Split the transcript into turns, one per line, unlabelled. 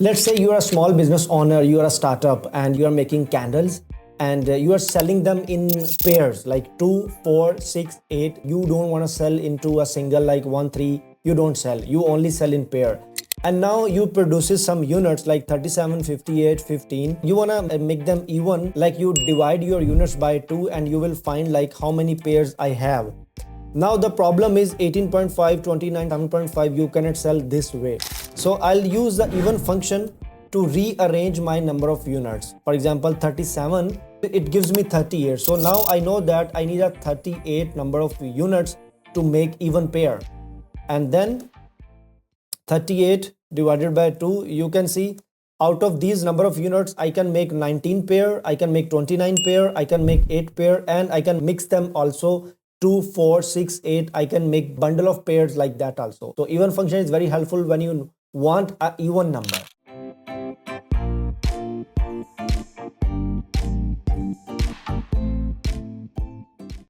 Let's say you are a small business owner, you are a startup, and you are making candles, and you are selling them in pairs like 2, 4, 6, 8. You don't want to sell into a single like 1, 3. You don't sell, you only sell in pair. And now you produces some units like 37, 58, 15. You want to make them even, like you divide your units by 2 and you will find like how many pairs I have. Now the problem is 18.5, 29, 7.5, you cannot sell this way. So I'll use the even function to rearrange my number of units. For example, 37, it gives me 38. So now I know that I need a 38 number of units to make even pair. And then 38 divided by 2, you can see out of these number of units, I can make 19 pair, I can make 29 pair, I can make 8 pair, and I can mix them also 2, 4, 6, 8. I can make bundle of pairs like that also. So even function is very helpful when you want an even number.